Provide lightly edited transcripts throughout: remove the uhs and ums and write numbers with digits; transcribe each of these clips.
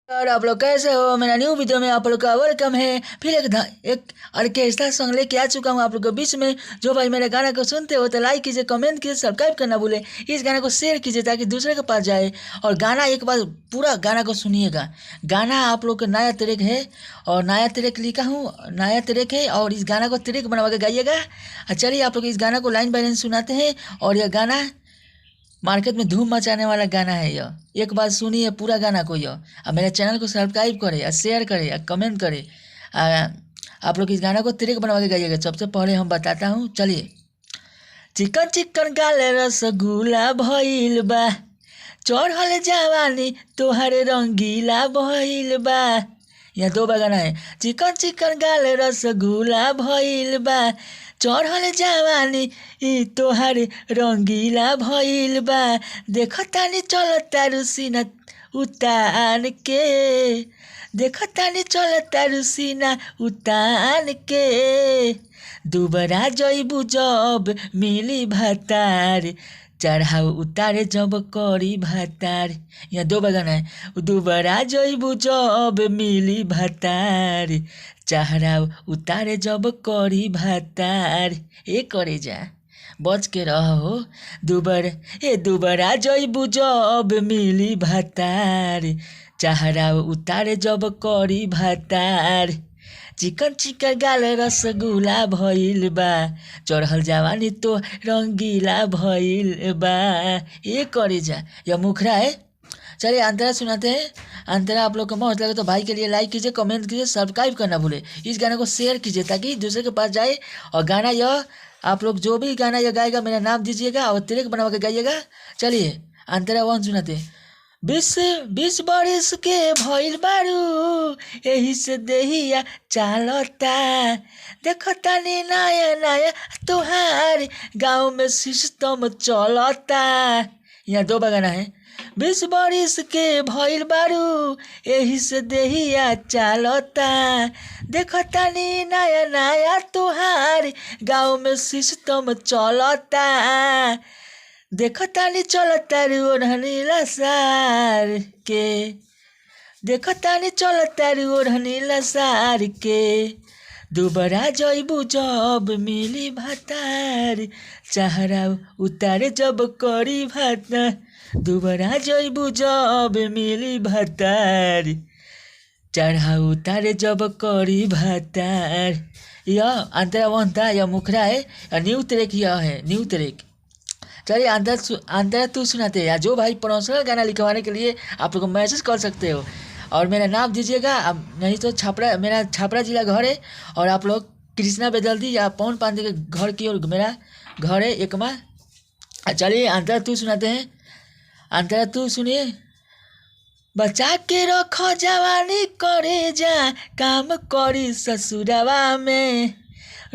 और आप लोग कैसे हो। मेरा न्यू वीडियो में आप लोग का वेलकम है। फिर एक ऑर्केस्ट्रा सॉन्ग लेके आ चुका हूँ आप लोग के बीच में। जो भाई मेरे गाना को सुनते हो तो लाइक कीजिए, कमेंट कीजिए, सब्सक्राइब करना भूले। इस गाने को शेयर कीजिए ताकि दूसरे के पास जाए। और गाना एक बार पूरा गाना को सुनिएगा। गाना आप लोग का नया ट्रैक है और नया ट्रैक लिखा हूँ, नया ट्रैक है और इस गाना को ट्रैक बनवा के गाइएगा। चलिए आप लोग इस गाना को लाइन बाय लाइन सुनाते हैं। और यह गाना मार्केट में धूम मचाने वाला गाना है। यह एक बार सुनिए पूरा गाना को। और मेरे चैनल को सब्सक्राइब करें और शेयर करें और कमेंट करें। आप लोग इस गाना को ट्रैक बनवा के गाइएगा। सबसे पहले हम बताता हूँ, चलिए। चिकन चिकन गाले रसगुल्ला भइल बा, चढ़ल जवानी तोहरे रंगीला भइल बा। यहाँ दो बार गाना है। चिकन चिकन गाले रसगुल्ला भइल बा, चढ़ल जवानी तोहरे रंगीला भइल बा। देखतानी चलता सीना उतान के, देखतानी चलता सीना उतान के। दुबरा जइबू जब मिली भातार, चढ़ाऊ उतारे जब करी भातार। यहाँ दो बगान है। दुबरा जइबू जब मिली भातार, चढ़ाऊ उतारे जब करी भातार। ए करे जा बच के रहो। दुबरा जइबू जब मिली भातार, चढ़ाऊ उतारे जब करी भातार। चिकन चिकन गाले रसगुल्ला भइल बा, चढ़ल जवानी तो रंगीला भइल बा। ये करे जा। यह मुखरा है। चलिए अंतरा सुनाते हैं। अंतरा आप लोग को मस्त लगे तो भाई के लिए लाइक कीजिए, कमेंट कीजिए, सब्सक्राइब करना भूले। इस गाने को शेयर कीजिए ताकि दूसरे के पास जाए। और गाना यह आप लोग जो भी गाना यह गाएगा मेरा नाम दीजिएगा और ट्रैक बनवा के गाइएगा। चलिए अंतरा वन सुनाते हैं। 20 बरिस के भइल बारू, एही से देहिया चालता। देखतानी नया नया तोहार गाँव में सिस्टम चलता। यहाँ दो बगाना है। 20 बरिस के भइल बारू, एही से देहिया चालता। देखतानी नया नया तोहार गाँव में सिस्टम चलता। देखतानी चलता ओढ़नी लसार के, देखतानी चलता ओढ़नी लसार के। दुबरा जइबू जब मिली भातार, चढ़ा उतारे जब करी भातार। दुबरा जइबू जब मिली भातार, चढ़ा उतारे जब करी भातार। यह अंतरा वन था। यह मुखरा है। न्यू ट्रैक यह है, न्यू ट्रैक। चलिए अंतरा तू सुनाते हैं। जो भाई प्रमोशनल गाना लिखवाने के लिए आप लोग को मैसेज कर सकते हो और मेरा नाम दीजिएगा। अब नहीं तो छपरा, मेरा छपरा जिला घर है। और आप लोग कृष्णा बेदल्दी या पवन पांडे के घर की ओर मेरा घर है एकमा। चलिए अंतरा तू सुनाते हैं। अंतरा तू सुनिए। बचा के रखो जवानी करे जा, काम करी ससुरवा में।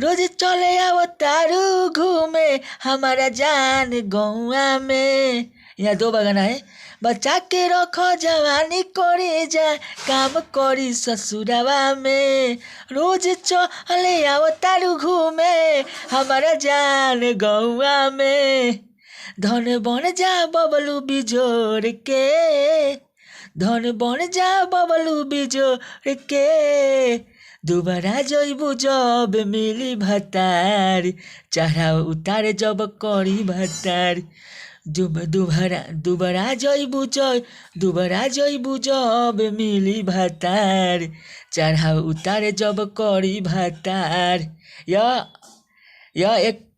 रोज चले आओ तारू घूमे हमारा जान गौआ में। यहाँ दो बगाना है। बचा के रखो जवानी करे जा, काम करी ससुरवा में। रोज चले आओ तारू घूमे हमारा जान गौआ में। धन बन जा बबलू बिजोड़ के, धन बन जा बबलू बिजोड़ के। दुबरा जइबू जब मिली भातार, चढ़ा उतारे जब करी भातार। दुबरा जइबू जब मिली भातार, चढ़ा उतारे जब करी भातार। यह एक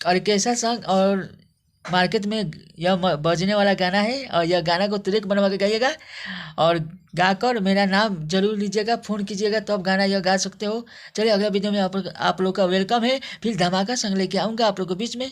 ऑर्केस्ट्रा सॉन्ग और मार्केट में यह बजने वाला गाना है। और यह गाना को ट्रैक बनवा के गाइएगा और गाकर मेरा नाम जरूर लीजिएगा, फ़ोन कीजिएगा तो आप गाना यह गा सकते हो। चलिए अगला वीडियो में आप लोग का वेलकम है। फिर धमाका संग लेके आऊँगा आप लोग के बीच में।